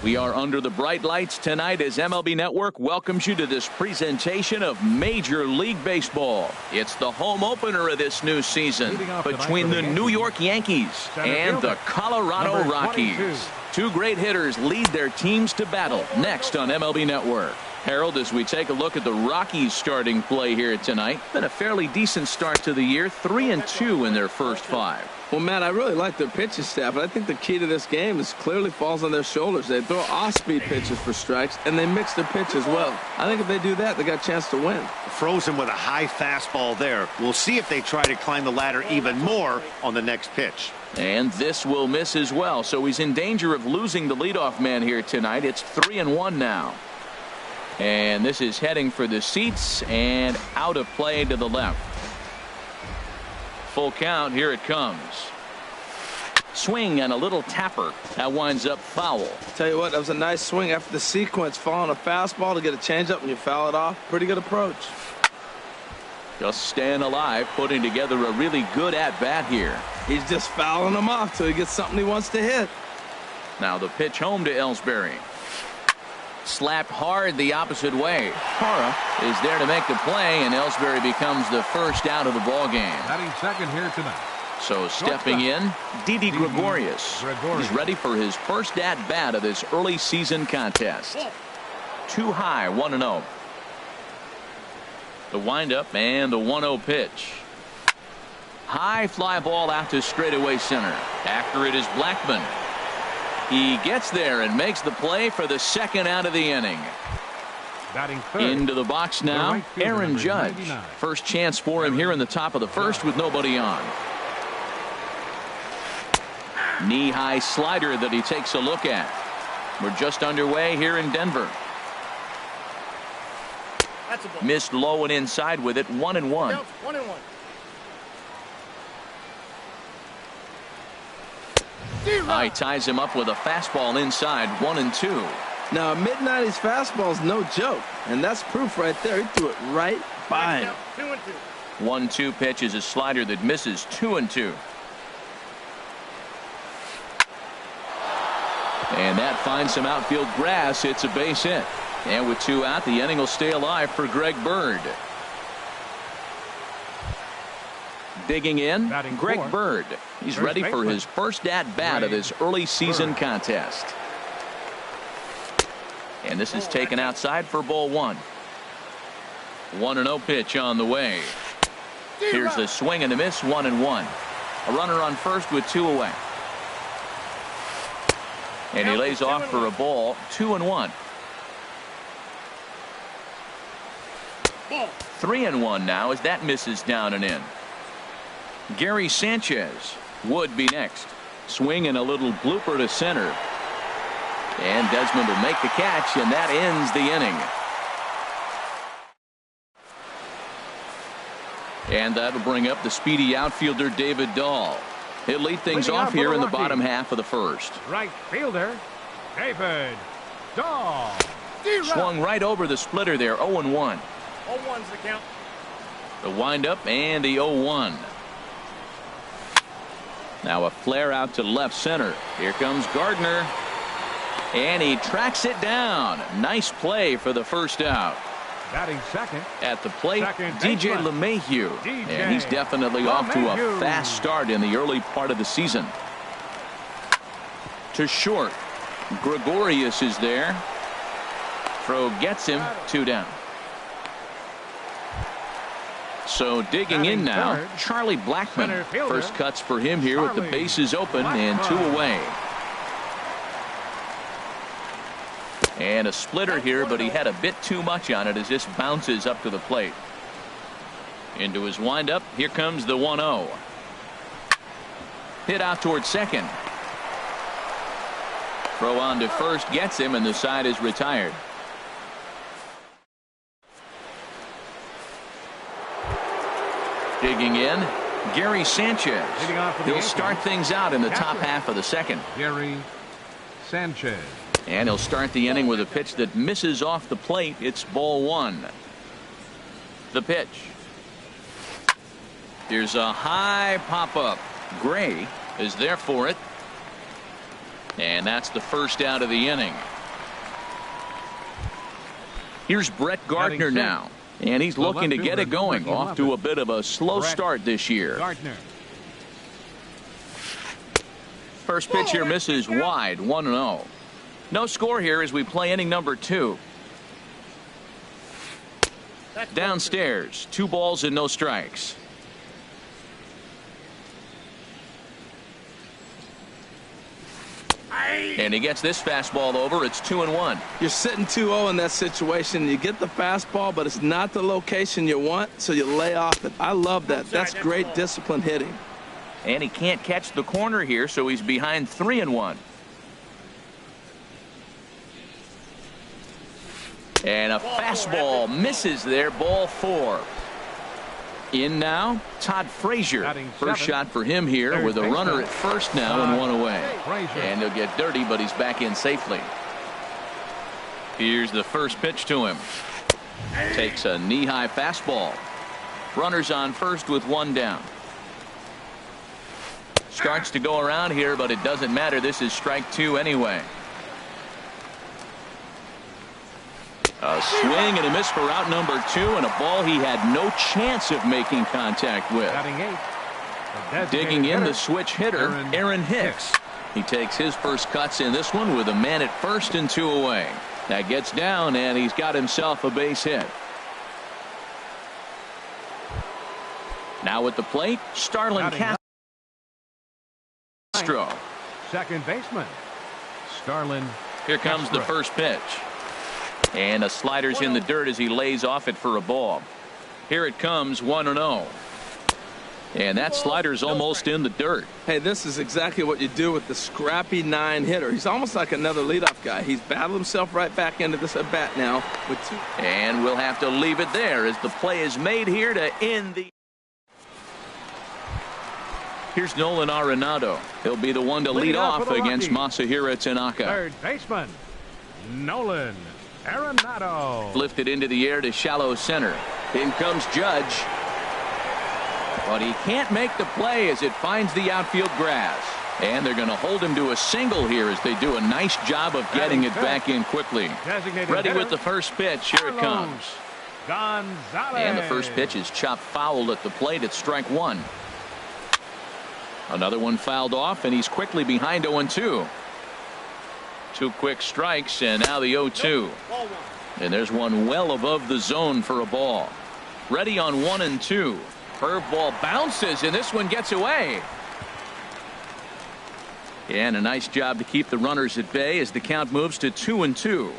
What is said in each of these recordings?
We are under the bright lights tonight as MLB Network welcomes you to this presentation of Major League Baseball. It's the home opener of this new season between the New York Yankees and the Colorado Rockies. Two great hitters lead their teams to battle next on MLB Network. Harold, as we take a look at the Rockies starting play here tonight, been a fairly decent start to the year, 3-2 in their first 5. Well, Matt, I really like their pitching staff, but I think the key to this game is clearly falls on their shoulders. They throw off-speed pitches for strikes, and they mix their pitch as well. I think if they do that, they got a chance to win. Frozen with a high fastball there. We'll see if they try to climb the ladder even more on the next pitch. And this will miss as well, so he's in danger of losing the leadoff man here tonight. It's 3-1 now. And this is heading for the seats and out of play to the left. Full count. Here it comes. Swing and a little tapper. That winds up foul. Tell you what, that was a nice swing after the sequence. Following a fastball to get a changeup and you foul it off. Pretty good approach. Just staying alive, putting together a really good at-bat here. He's just fouling them off till he gets something he wants to hit. Now the pitch home to Ellsbury. Slapped hard the opposite way. Hara is there to make the play, and Ellsbury becomes the first out of the ball game. Batting second here tonight. So stepping in, Didi Gregorius. He's ready for his first at-bat of this early season contest. Too high, 1-0. The windup and the 1-0 pitch. High fly ball out to straightaway center. After it is Blackmon. He gets there and makes the play for the second out of the inning. Batting third. Into the box now, right fielder, Aaron Judge. 99. First chance for him here in the top of the first with nobody on. Knee-high slider that he takes a look at. We're just underway here in Denver. That's a ball. Missed low and inside with it, 1-1. 1-1. He ties him up with a fastball inside, 1-2. Now, a mid-90s fastball is no joke, and that's proof right there. He threw it right by him. 1-2 pitch is a slider that misses, 2-2. And that finds some outfield grass. It's a base hit. And with 2 out, the inning will stay alive for Greg Bird. Digging in, Batting Greg four. Bird. He's First ready for baseman. his first at-bat of this early season contest. And this is taken outside for ball 1. 1-0 pitch on the way. Here's the swing and a miss, 1-1. A runner on first with 2 away. And he lays off for a ball, 2-1. 3-1 now as that misses down and in. Gary Sanchez would be next. Swing and a little blooper to center. And Desmond will make the catch, and that ends the inning. And that'll bring up the speedy outfielder David Dahl. He'll lead things off here in the bottom half of the first. Right fielder, David Dahl. Swung right over the splitter there, 0-1. 0-1's the count. The windup and the 0-1. Now a flare out to left center. Here comes Gardner. And he tracks it down. Nice play for the first out. Batting second. At the plate, Second DJ baseman. LeMahieu. DJ And he's definitely off to a LeMahieu. fast start in the early part of the season. To short. Gregorius is there. Throw gets him, 2 down. So digging in now, third, Charlie Blackmon. center fielder, First cuts for him here with the Charlie bases open and 2 Blackmon. away. And a splitter here, but he had a bit too much on it as this bounces up to the plate. Into his windup, here comes the 1-0. Hit out towards second. Throw on to first gets him, and the side is retired. Digging in, Gary Sanchez. Leading off for the He'll Yankees. start things out in the top Catcher. half of the second. Gary Sanchez. And he'll start the inning with a pitch that misses off the plate. It's ball 1. The pitch. There's a high pop-up. Gray is there for it. And that's the first out of the inning. Here's Brett Gardner now. And he's looking to get it going. Off to a bit of a slow start this year. Gardner. First pitch here misses wide, 1-0. No score here as we play inning number 2. Downstairs, 2 balls and no strikes. And he gets this fastball over. It's 2-1. You're sitting 2-0 in that situation. You get the fastball, but it's not the location you want, so you lay off it. I love that. That's great disciplined hitting. And he can't catch the corner here, so he's behind 3-1. And a fastball misses there, ball 4. In now, Todd Frazier. First shot for him here with a runner at first now and 1 away. And he'll get dirty, but he's back in safely. Here's the first pitch to him. Takes a knee-high fastball. Runners on first with 1 down. Starts to go around here, but it doesn't matter. This is strike 2 anyway. A swing and a miss for out number 2, and a ball he had no chance of making contact with. Digging in the switch hitter, Aaron Hicks. He takes his first cuts in this one with a man at first and 2 away. That gets down, and he's got himself a base hit. Now at the plate, Starlin Castro. Second baseman, Starlin. Here comes the first pitch. And a slider's in the dirt as he lays off it for a ball. Here it comes, 1-0. And that slider's almost in the dirt. Hey, this is exactly what you do with the scrappy 9 hitter. He's almost like another leadoff guy. He's battled himself right back into this at bat now with 2. And we'll have to leave it there as the play is made here to end the. Here's Nolan Arenado. He'll be the one to lead off against Masahiro Tanaka. Third baseman, Nolan Arenado. Lifted into the air to shallow center. In comes Judge. But he can't make the play as it finds the outfield grass. And they're going to hold him to a single here as they do a nice job of getting it back in quickly. Ready with the first pitch. Here it comes. Gonzalez. And the first pitch is chopped foul at the plate at strike 1. Another one fouled off, and he's quickly behind 0-2. 2 quick strikes, and now the 0-2. And there's one well above the zone for a ball. Ready on 1-2. Curveball bounces, and this one gets away. And a nice job to keep the runners at bay as the count moves to 2-2.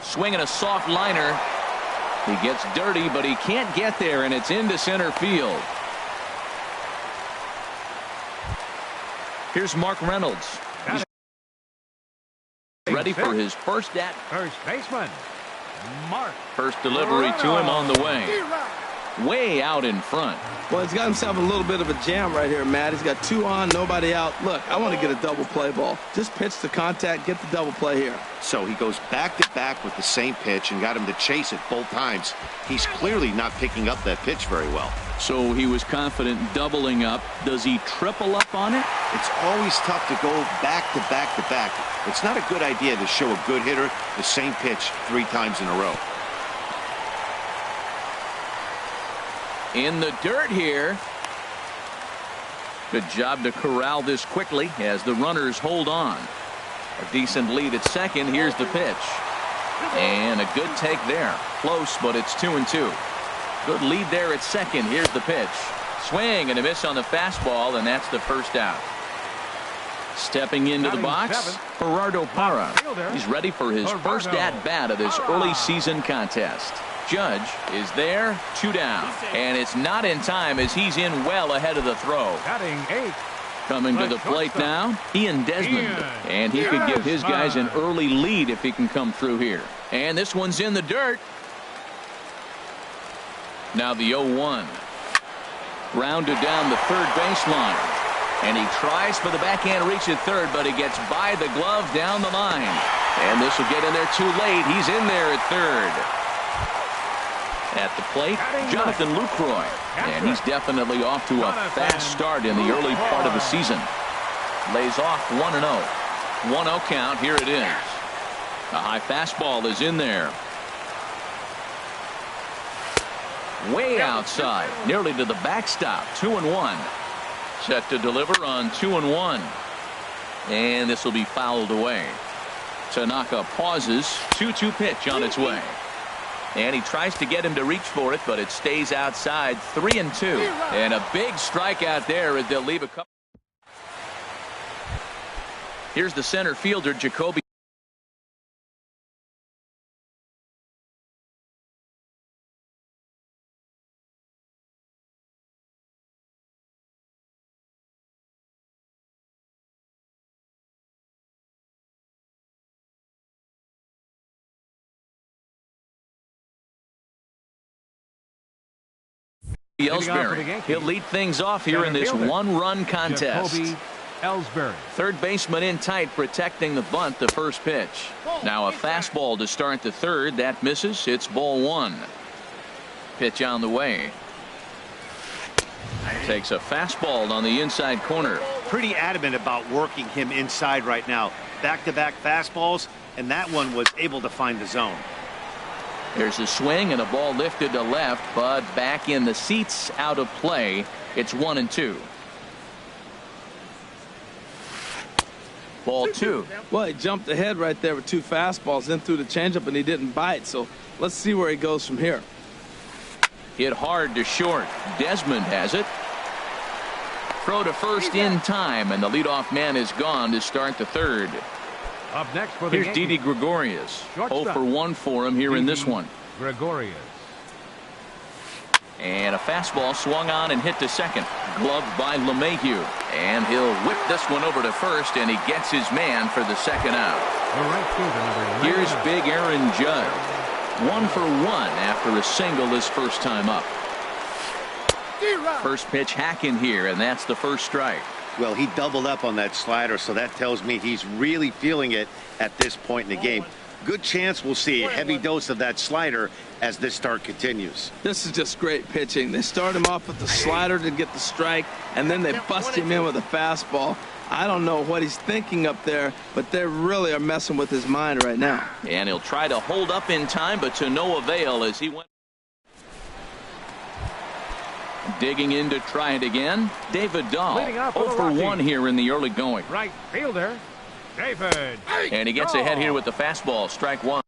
Swinging a soft liner. He gets dirty, but he can't get there, and it's into center field. Here's Mark Reynolds. He's ready for his first at. First baseman, Mark. First delivery to him on the way. Way out in front. Well, he's got himself a little bit of a jam right here, Matt. He's got 2 on, nobody out. Look, I want to get a double play ball. Just pitch the contact, get the double play here. So he goes back to back with the same pitch and got him to chase it both times. He's clearly not picking up that pitch very well. So he was confident doubling up. Does he triple up on it? It's always tough to go back to back to back. It's not a good idea to show a good hitter the same pitch 3 times in a row. In the dirt here. Good job to corral this quickly as the runners hold on. A decent lead at second. Here's the pitch. And a good take there. Close, but it's 2-2. Good lead there at second. Here's the pitch. Swing and a miss on the fastball, and that's the first out. Stepping into the box, Gerardo Parra. He's ready for his first at-bat of this early season contest. Judge is there, 2 down. And it's not in time as he's in well ahead of the throw. Batting 8. Coming to the plate now, Ian Desmond. And he could give his guys an early lead if he can come through here. And this one's in the dirt. Now the 0-1. Grounded down the third baseline. And he tries for the backhand reach at third, but he gets by the glove down the line. And this will get in there too late. He's in there at third. At the plate, Jonathan Lucroy. And he's definitely off to a fast start in the early part of the season. Lays off 1-0. 1-0 count. Here it is. A high fastball is in there. Way outside, nearly to the backstop. 2-1. Set to deliver on 2-1. And this will be fouled away. Tanaka pauses. 2-2 pitch on its way. And he tries to get him to reach for it, but it stays outside. 3-2. And a big strikeout there as they'll leave a couple. Here's the center fielder, Jacoby. Ellsbury. He'll lead things off here in this one-run contest. Jacoby Ellsbury. Third baseman in tight, protecting the bunt. The first pitch. Now a fastball to start the third. That misses. It's ball one. Pitch on the way. Takes a fastball on the inside corner. Pretty adamant about working him inside right now. Back-to-back fastballs, and that one was able to find the zone. There's a swing and a ball lifted to left, but back in the seats, out of play. It's 1-2. Ball two. Well, he jumped ahead right there with two fastballs, then threw the changeup, and he didn't bite. So let's see where he goes from here. Hit hard to short. Desmond has it. Throw to first in time, and the leadoff man is gone to start the third. Up next for the Here's Yankees. Didi Gregorius. 0 for 1 for him here in this one. Gregorius. And a fastball swung on and hit to second. Gloved by LeMahieu. And he'll whip this one over to first, and he gets his man for the second out. The right fielder, number 99. Here's big Aaron Judge. 1 for 1 after a single his first time up. First pitch hacking here, and that's the first strike. Well, he doubled up on that slider, so that tells me he's really feeling it at this point in the game. Good chance we'll see a heavy dose of that slider as this start continues. This is just great pitching. They start him off with the slider to get the strike, and then they bust him in with a fastball. I don't know what he's thinking up there, but they really are messing with his mind right now. And he'll try to hold up in time, but to no avail as he went. Digging in to try it again. David Dahl. 0 for 1 here in the early going. Right fielder, David. And he gets ahead here with the fastball. Strike one.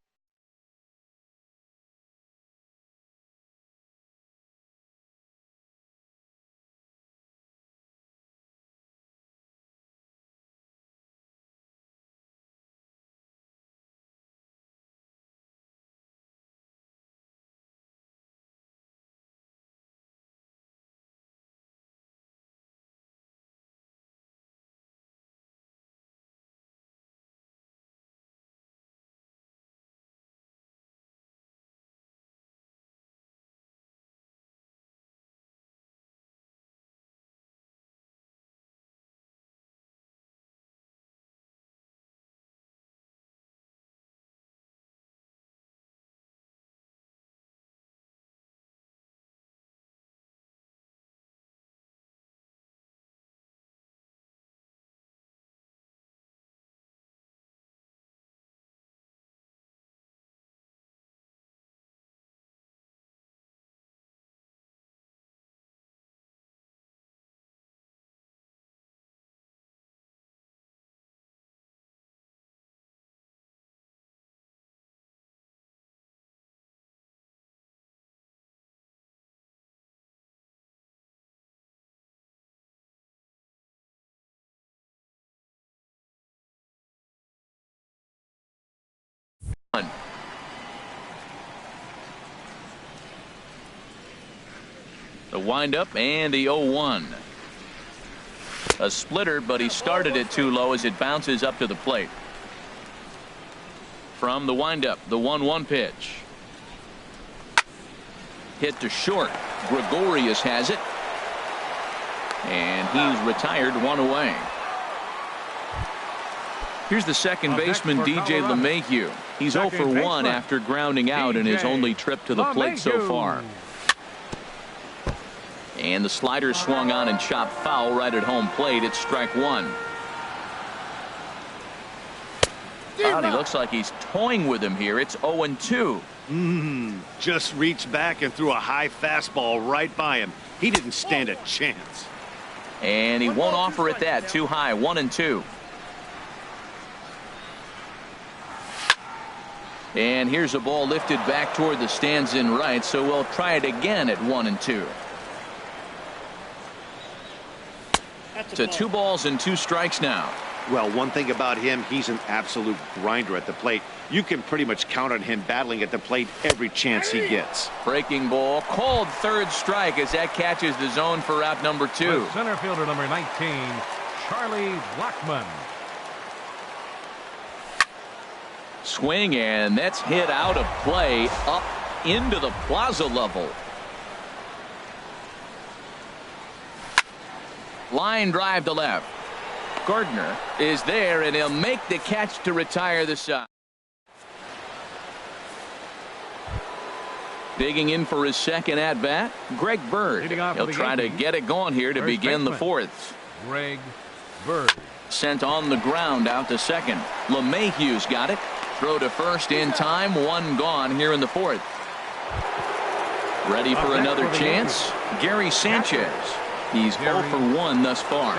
The windup and the 0-1. A splitter, but he started it too low as it bounces up to the plate. From the windup, the 1-1 pitch. Hit to short. Gregorius has it. And he's retired, 1 away. Here's the second baseman, DJ LeMahieu. He's 0 for 1 after grounding out in his only trip to the plate so far. And the slider swung on and chopped foul right at home plate. It's strike one. Well, he looks like he's toying with him here. It's 0-2. Just reached back and threw a high fastball right by him. He didn't stand a chance. And he won't offer it that. Too high. 1-2. And here's a ball lifted back toward the stands in right, so we'll try it again at 1-2. To 2 balls and 2 strikes now. Well, one thing about him, he's an absolute grinder at the plate. You can pretty much count on him battling at the plate every chance he gets. Breaking ball, called third strike as that catches the zone for out number 2. With center fielder number 19, Charlie Blackmon. Swing, and that's hit out of play up into the plaza level. Line drive to left. Gardner is there, and he'll make the catch to retire the side. Digging in for his second at bat, Greg Bird. He'll try to get it going here to begin the 4th. Greg Bird. Sent on the ground out to second. LeMahieu's got it. Throw to first in time. 1 gone here in the 4th. Ready for another chance? Gary Sanchez. He's 0 for 1 thus far.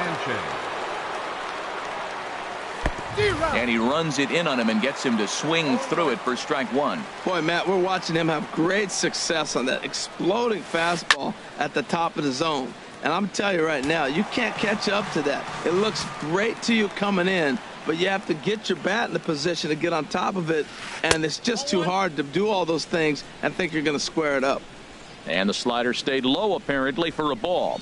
And he runs it in on him and gets him to swing through it for strike 1. Boy, Matt, we're watching him have great success on that exploding fastball at the top of the zone. And I'm telling you right now, you can't catch up to that. It looks great to you coming in, but you have to get your bat in the position to get on top of it, and it's just too hard to do all those things and think you're going to square it up. And the slider stayed low apparently for a ball.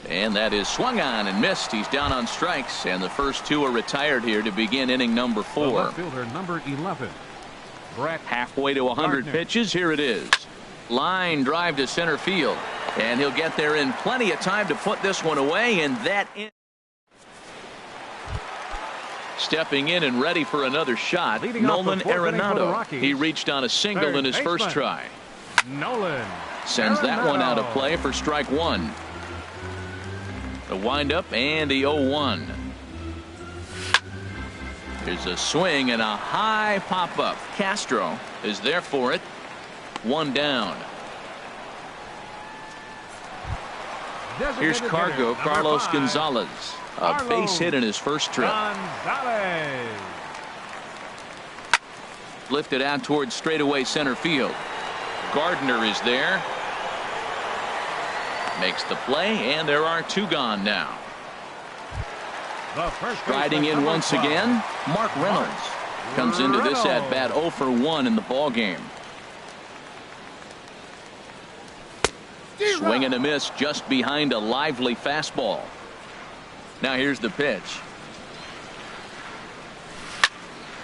And that is swung on and missed. He's down on strikes, and the first 2 are retired here to begin inning number 4. The left fielder number 11, Brett. Halfway to 100 Gardner. pitches. Here it is. Line drive to center field, and he'll get there in plenty of time to put this one away, and that in. Stepping in and ready for another shot, Leading off the Nolan 4th inning for the Arenado. Rockies. He reached on a single Third in his first baseman. try. Nolan Sends that one out of Arenado. play for strike 1. The windup and the 0-1. There's a swing and a high pop-up. Castro is there for it. 1 down. Here's Designated Cargo, hitter, number Carlos 5, Gonzalez. A Carlos base hit in his first trip. Gonzalez. Lifted out towards straightaway center field. Gardner is there. Makes the play, and there are 2 gone now. The first Riding baseman, in number once 12. again, Mark Reynolds comes into this at bat 0 for 1 in the ball game. Swing and a miss just behind a lively fastball. Now here's the pitch.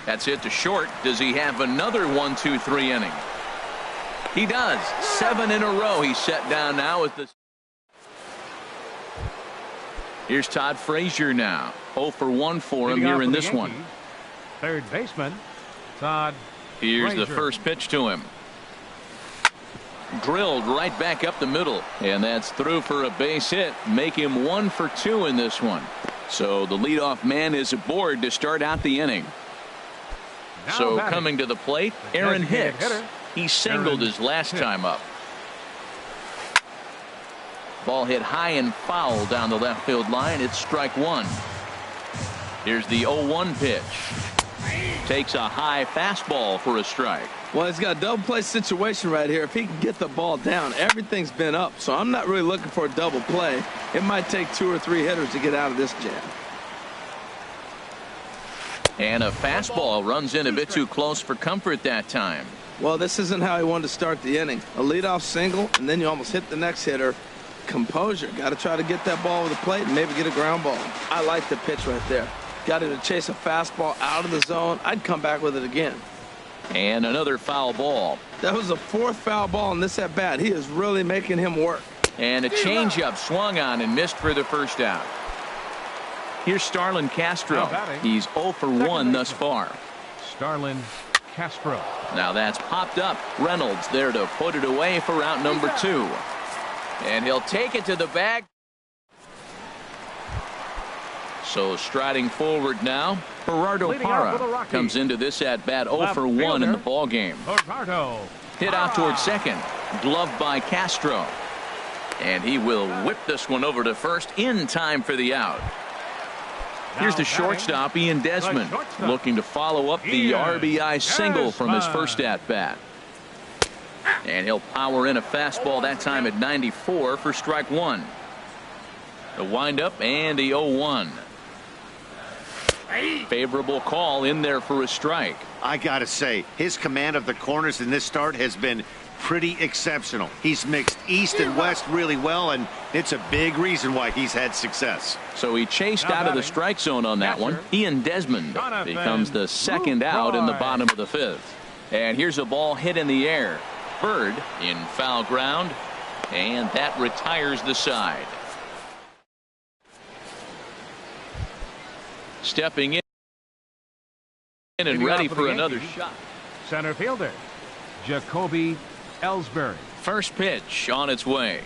That's hit to short. Does he have another 1-2-3 inning? He does. 7 in a row. He's set down now with the. Here's Todd Frazier now. 0 for 1 for him Leading here off in for the this one. Yankees, third baseman Todd Here's the Frazier. first pitch to him. Drilled right back up the middle, and that's through for a base hit. Make him 1 for 2 in this one. So the leadoff man is aboard to start out the inning. Now So batting, coming to the plate, the Aaron designated Hicks. hitter, He singled Aaron his last Hicks. time up. Ball hit high and foul down the left field line. It's strike 1. Here's the 0-1 pitch. Takes a high fastball for a strike. Well, he's got a double play situation right here. If he can get the ball down, everything's been up. So I'm not really looking for a double play. It might take 2 or 3 hitters to get out of this jam. And a fastball runs in a bit too close for comfort that time. Well, this isn't how he wanted to start the inning. A leadoff single, and then you almost hit the next hitter. Composure. Got to try to get that ball over the plate and maybe get a ground ball. I like the pitch right there. Got him to chase a fastball out of the zone. I'd come back with it again. And another foul ball. That was the 4th foul ball in this at bat. He is really making him work. And a changeup swung on and missed for the first out. Here's Starlin Castro. Now batting, He's 0 for 1 thus far. Starlin Castro. Now that's popped up. Reynolds there to put it away for out number 2. And he'll take it to the bag. So striding forward now, Gerardo Leading out for the Parra Rockies. comes into this at bat 0 Left for 1 in fielder. the ball game. Gerardo Hit out Parra. towards second, gloved by Castro, and he will whip this one over to first in time for the out. Here's the Now shortstop, Ian Desmond, shortstop. looking to follow up the Ian RBI single from his first Desmond. at bat. And he'll power in a fastball that time at 94 for strike one. The windup and the 0-1. Favorable call in there for a strike. I gotta say, his command of the corners in this start has been pretty exceptional. He's mixed east and west really well, and it's a big reason why he's had success. So he chased Now out of the batting, strike zone on that one. catcher, Ian Desmond Jonathan becomes the second out in the Lucroy. bottom of the fifth. And here's a ball hit in the air. Bird in foul ground, and that retires the side. Stepping in and Leading ready off for for the another Yankees. shot. Center fielder Jacoby Ellsbury. First pitch on its way.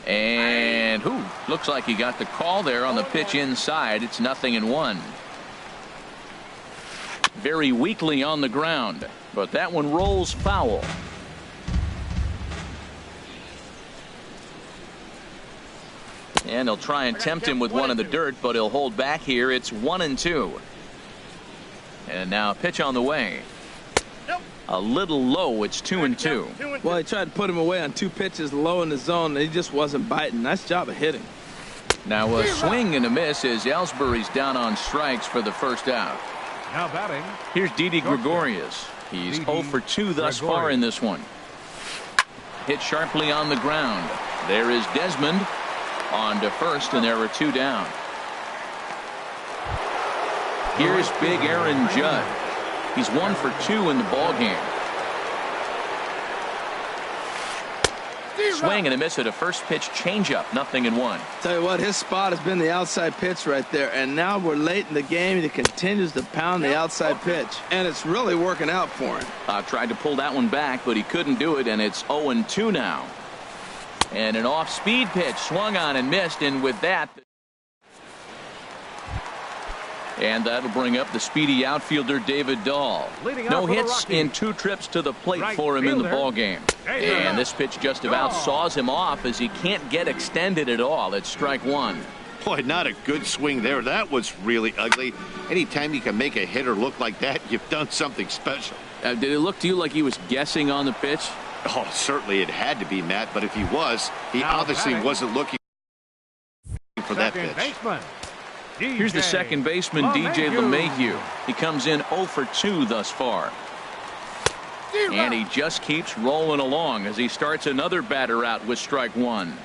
And looks like he got the call there on the pitch inside. It's 0-1. Very weakly on the ground, but that one rolls foul. And they'll try and tempt him with one in the dirt, but he'll hold back here. It's 1-2. And now a pitch on the way. A little low. It's 2-2. Well, he tried to put him away on 2 pitches low in the zone, and he just wasn't biting. Nice job of hitting. Now a swing and a miss as Ellsbury's down on strikes for the first out. Now batting Here's Didi Gregorius. He's 0 for 2 thus far in this one. Hit sharply on the ground. There is Desmond on to first, and there are 2 down. Here's big Aaron Judd. He's 1 for 2 in the ball game. Swing and a miss at a first pitch changeup. 0-1. Tell you what, his spot has been the outside pitch right there, and now we're late in the game. He continues to pound the outside pitch, and it's really working out for him. Tried to pull that one back, but he couldn't do it, and it's 0-2 now. And an off-speed pitch swung on and missed, and with that, and that'll bring up the speedy outfielder David Dahl. Leading out No for the hits Rockies. in 2 trips to the plate Right for him in the fielder, ball game. David And this pitch just about Dahl. saws him off as he can't get extended at all. It's strike one. Boy, not a good swing there. That was really ugly. Anytime you can make a hitter look like that, you've done something special. Did it look to you like he was guessing on the pitch? Oh, certainly it had to be, Matt, but if he was, he Now obviously batting. wasn't looking for that second pitch. baseman Here's the DJ second baseman, DJ LeMahieu. He comes in 0 for 2 thus far. And he just keeps rolling along as he starts another batter out with strike one.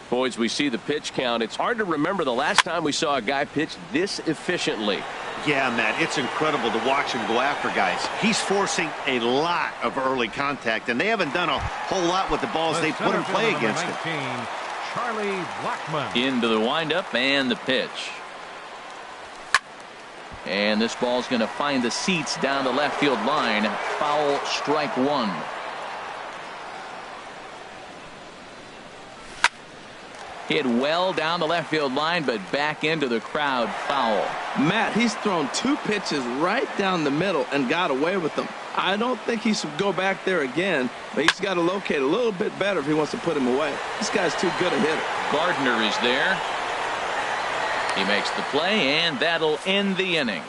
Boys, we see the pitch count. It's hard to remember the last time we saw a guy pitch this efficiently. Yeah, Matt, it's incredible to watch him go after guys. He's forcing a lot of early contact, and they haven't done a whole lot with the balls they put in play against him. Charlie Blackmon. Into the windup and the pitch. And this ball's going to find the seats down the left field line. Foul, strike one. Hit well down the left field line, but back into the crowd. Foul. Matt, he's thrown 2 pitches right down the middle and got away with them. I don't think he should go back there again, but he's got to locate a little bit better if he wants to put him away. This guy's too good a hitter. Gardner is there. He makes the play, and that'll end the inning.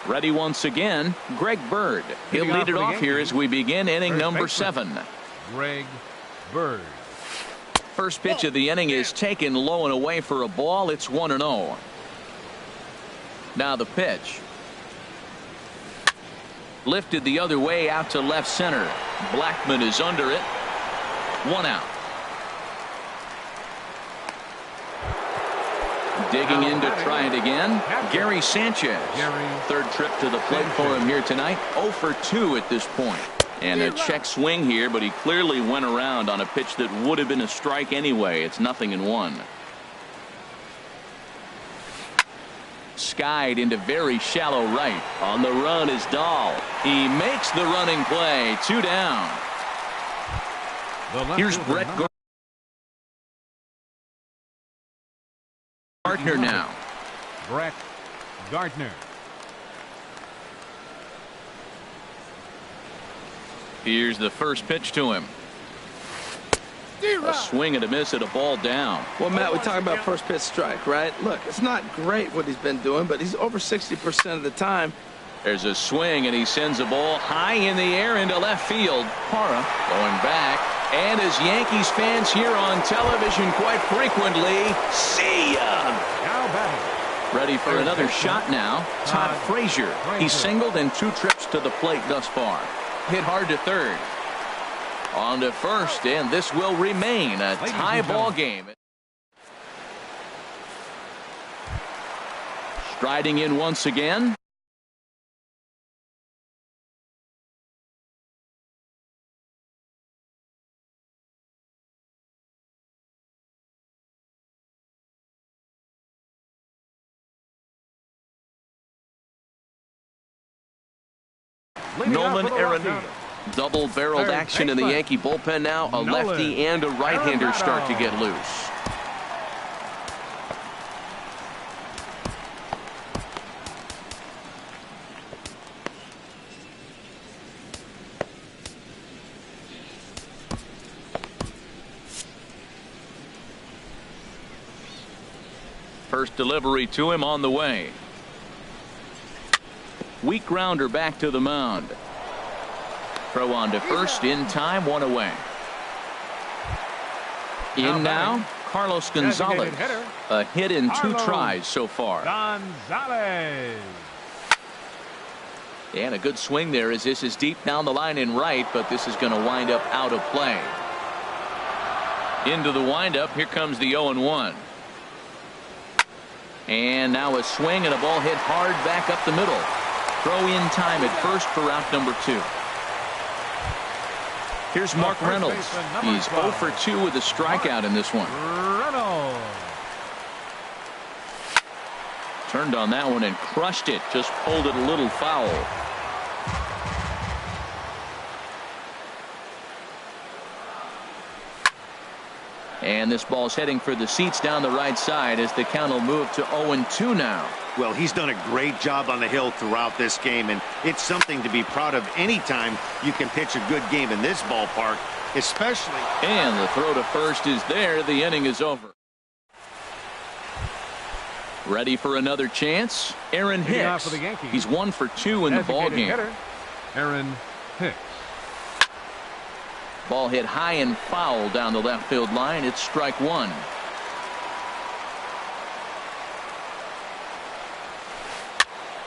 Ready once again, Greg Bird. He'll Leading lead off it for the off here Yankees, as we begin inning first number baseman. 7. Greg Bird. First pitch of the inning is taken low and away for a ball. It's 1-0. Now the pitch. Lifted the other way out to left center. Blackmon is under it. 1 out. Digging in to try it again. Gary Sanchez. Third trip to the plate for him here tonight. 0 for 2 at this point. And a check swing here, but he clearly went around on a pitch that would have been a strike anyway. It's 0-1. Skied into very shallow right. On the run is Dahl. He makes the running play. 2 down. Here's Brett Gardner now. Brett Gardner. Here's the first pitch to him. A swing and a miss at a ball down. Well, Matt, we talk about first pitch strike, right? Look, it's not great what he's been doing, but he's over 60% of the time. There's a swing, and he sends a ball high in the air into left field. Parra going back. And as Yankees fans hear on television quite frequently, see ya! Now batting. Ready for another shot now. Todd Frazier. He's singled in 2 trips to the plate thus far. Hit hard to third. On to first, and this will remain a tie ball game. Striding in once again. Nolan Arenado. Double-barreled action in the Yankee bullpen now. A lefty and a right-hander start to get loose. First delivery to him on the way. Weak grounder back to the mound. Throw on to first in time, 1 away. In now, Carlos Gonzalez. A hit in 2 tries so far. Gonzalez. And a good swing there as this is deep down the line in right, but this is going to wind up out of play. Into the windup, here comes the 0-1. And now a swing and a ball hit hard back up the middle. Throw in time at first for out number 2. Here's Mark Reynolds. He's 0 for 2 with a strikeout in this one. Reynolds. Turned on that one and crushed it. Just pulled it a little foul. And this ball's heading for the seats down the right side as the count will move to 0-2 now. Well, he's done a great job on the hill throughout this game, and it's something to be proud of anytime you can pitch a good game in this ballpark, especially. And the throw to first is there. The inning is over. Ready for another chance? Aaron Hicks. He's 1 for 2 in the ball game. Aaron Hicks. Ball hit high and foul down the left field line. It's strike 1.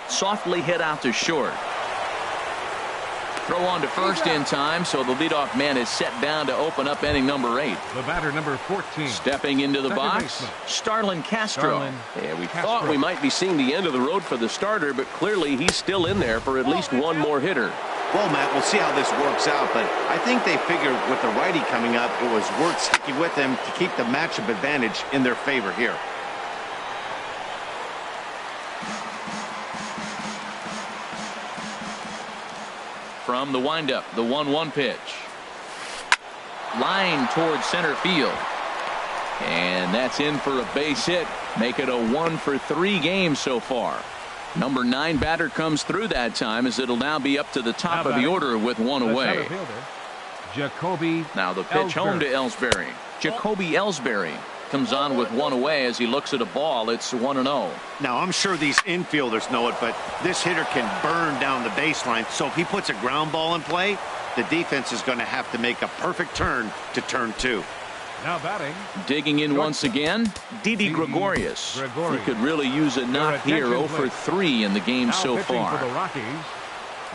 Softly hit out to short. Throw on to first in time, so the leadoff man is set down to open up inning number 8. The batter, number 14. Stepping into the box, Starlin Castro. Yeah, we thought we might be seeing the end of the road for the starter, but clearly he's still in there for at least one more hitter. Well, Matt, we'll see how this works out, but I think they figured with the righty coming up, it was worth sticking with him to keep the matchup advantage in their favor here. From the windup, the 1-1 pitch. Line towards center field. And that's in for a base hit. Make it a 1 for 3 game so far. Number 9 batter comes through that time as it'll now be up to the top of the order with 1 away. Jacoby. Now the pitch home to Ellsbury. Jacoby Ellsbury comes on with 1 away as he looks at a ball. It's 1-0. Now I'm sure these infielders know it, but this hitter can burn down the baseline. So if he puts a ground ball in play, the defense is going to have to make a perfect turn to turn 2. Now batting. Digging in once again, Didi Gregorius. He could really use a knock here. 0 for 3 in the game so far. For the Rockies,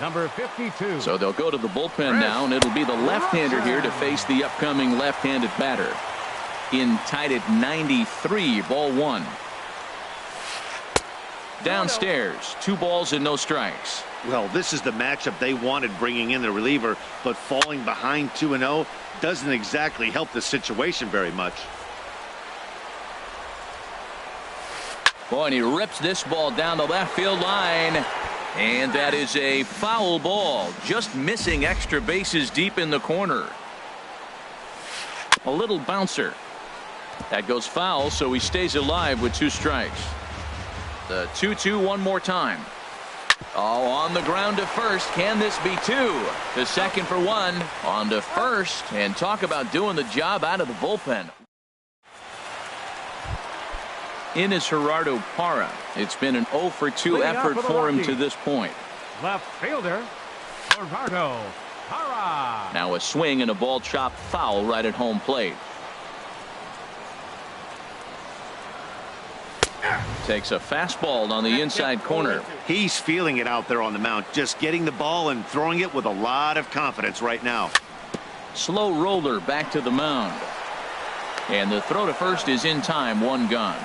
number 52. So they'll go to the bullpen now, and it'll be the left-hander here to face the upcoming left-handed batter. In tied at 93, ball 1. Downstairs, 2 balls and no strikes. Well, this is the matchup they wanted, bringing in the reliever, but falling behind 2-0 doesn't exactly help the situation very much. Boy, and he rips this ball down the left field line. And that is a foul ball, just missing extra bases deep in the corner. A little bouncer. That goes foul, so he stays alive with 2 strikes. The 2-2 one more time. Oh, on the ground to first. Can this be 2? To second for 1. On to first. And talk about doing the job out of the bullpen. In is Gerardo Parra. It's been an 0 for 2 effort for him to this point. Left fielder, Gerardo Parra. Now a swing and a ball chopped foul right at home plate. Takes a fastball on the inside corner. He's feeling it out there on the mound, just getting the ball and throwing it with a lot of confidence right now. Slow roller back to the mound. And the throw to first is in time. 1 gone.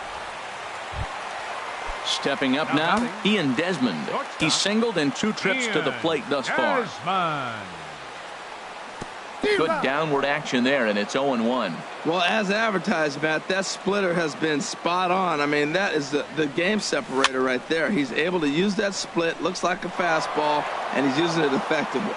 Stepping up now, Ian Desmond. He's singled in 2 trips to the plate thus far. Good downward action there, and it's 0-1. Well, as advertised, Matt, that splitter has been spot on. I mean, that is the game separator right there. He's able to use that split, looks like a fastball, and he's using it effectively.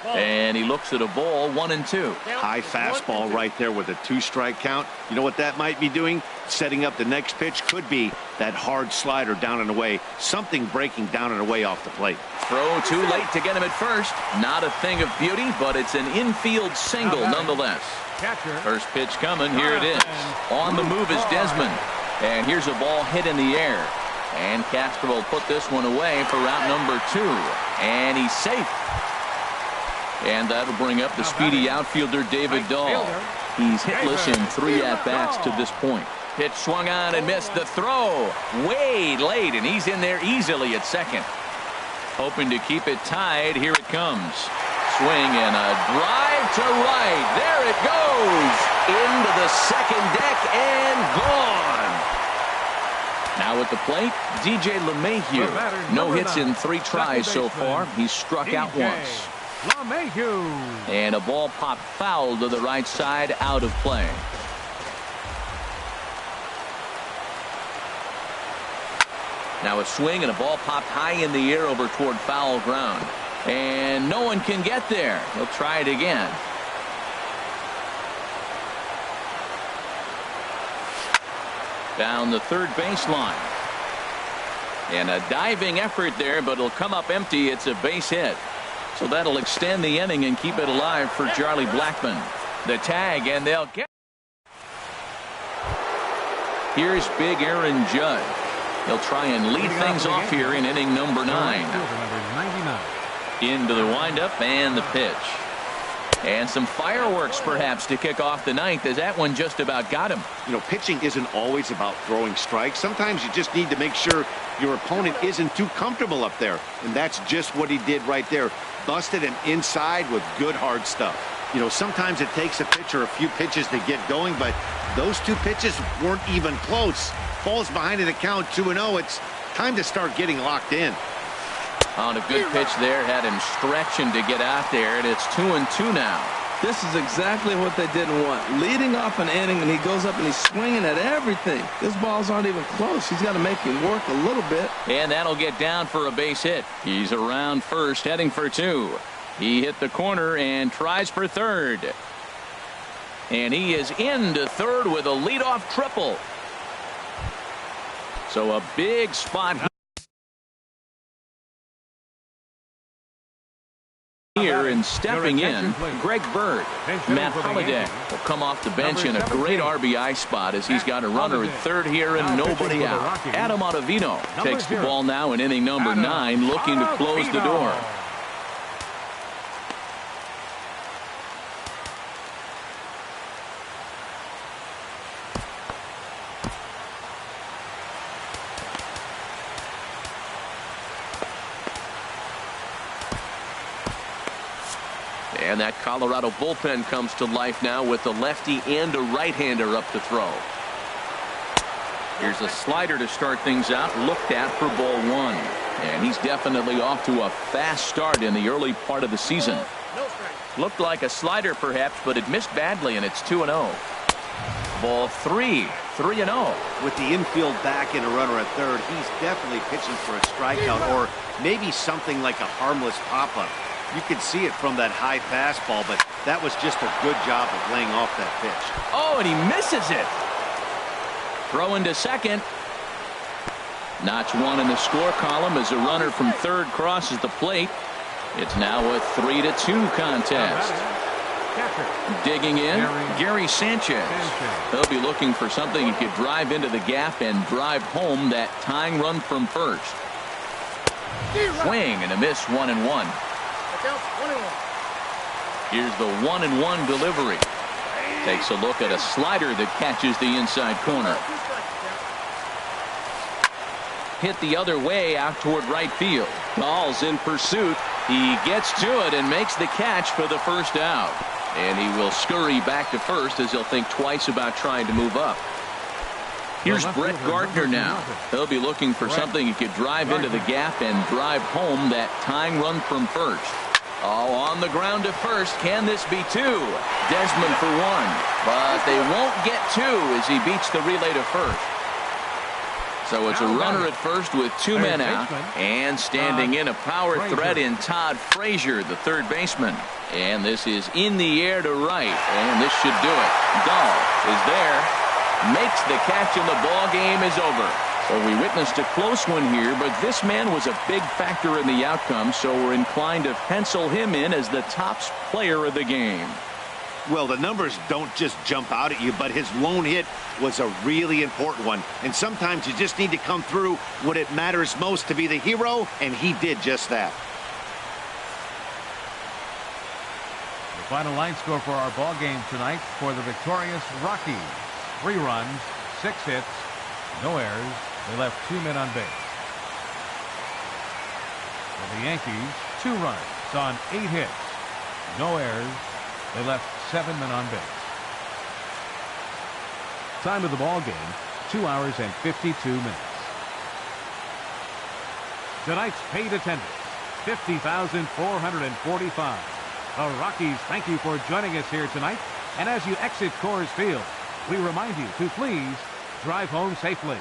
And he looks at a ball. 1-2. High fastball right there with a 2-strike count. You know what that might be doing? Setting up the next pitch. Could be that hard slider down and away. Something breaking down and away off the plate. Throw too late to get him at first. Not a thing of beauty, but it's an infield single nonetheless. First pitch coming. Here it is. On the move is Desmond. And here's a ball hit in the air. And Castro will put this one away for route number 2. And he's safe. And that'll bring up the speedy outfielder David Dahl. He's hitless in 3 at-bats to this point. Pitch swung on and missed. The throw way late, and he's in there easily at second. Hoping to keep it tied. Here it comes. Swing and a drive to right. There it goes. Into the second deck and gone. Now at the plate, DJ LeMahieu. No hits in 3 tries so far. He's struck out once. And a ball popped foul to the right side, out of play. Now a swing and a ball popped high in the air over toward foul ground. And no one can get there. He'll try it again. Down the third baseline. And a diving effort there, but it'll come up empty. It's a base hit. So that'll extend the inning and keep it alive for Charlie Blackmon. The tag, and they'll get. Here's big Aaron Judge. He'll try and lead things off here in inning number 9. Into the windup and the pitch. And some fireworks perhaps to kick off the 9th, as that one just about got him. You know, pitching isn't always about throwing strikes. Sometimes you just need to make sure your opponent isn't too comfortable up there. And that's just what he did right there. Busted him inside with good hard stuff. You know, sometimes it takes a pitch or a few pitches to get going, but those 2 pitches weren't even close. Falls behind in the count 2-0. It's time to start getting locked in. On a good pitch there, had him stretching to get out there, and it's 2-2 now. This is exactly what they didn't want. Leading off an inning, and he goes up and he's swinging at everything. His balls aren't even close. He's got to make him work a little bit. And that'll get down for a base hit. He's around first, heading for 2. He hit the corner and tries for third. And he is into third with a leadoff triple. So a big spot here, and stepping in, Greg Bird. Matt Holliday will come off the bench in a great RBI spot as he's got a runner at third here and nobody out. Adam Ottavino takes the ball now in inning number 9, looking to close the door. And that Colorado bullpen comes to life now with a lefty and a right-hander up to throw. Here's a slider to start things out, looked at for ball 1. And he's definitely off to a fast start in the early part of the season. Looked like a slider perhaps, but it missed badly, and it's 2-0. Ball 3, 3-0. With the infield back and a runner at third, he's definitely pitching for a strikeout or maybe something like a harmless pop-up. You can see it from that high fastball, but that was just a good job of laying off that pitch. Oh, and he misses it. Throw into second. Notch one in the score column as a runner from third crosses the plate. It's now a 3-2 contest. Digging in, Gary Sanchez. He'll be looking for something he could drive into the gap and drive home that tying run from first. Swing and a miss, 1-1. Here's the 1-1 delivery. Takes a look at a slider that catches the inside corner. Hit the other way out toward right field. Ball's in pursuit. He gets to it and makes the catch for the first out. And he will scurry back to first as he'll think twice about trying to move up. Here's Brett Gardner now. He'll be looking for something he could drive into the gap and drive home that tying run from first. Oh, on the ground to first. Can this be two? Desmond for one. But they won't get two as he beats the relay to first. So it's a runner at first with two men out. And standing in a power threat in Todd Frazier, the third baseman. And this is in the air to right. And this should do it. Dahl is there. Makes the catch and the ball game is over. So we witnessed a close one here, but this man was a big factor in the outcome, so we're inclined to pencil him in as the top player of the game. Well, the numbers don't just jump out at you, but his lone hit was a really important one. And sometimes you just need to come through when it matters most to be the hero, and he did just that. The final line score for our ball game tonight for the victorious Rockies. 3 runs, 6 hits, no errors. They left 2 men on base. For the Yankees, 2 runs on 8 hits, no errors. They left 7 men on base. Time of the ball game, 2 hours and 52 minutes. Tonight's paid attendance, 50,445. The Rockies thank you for joining us here tonight. And as you exit Coors Field, we remind you to please drive home safely.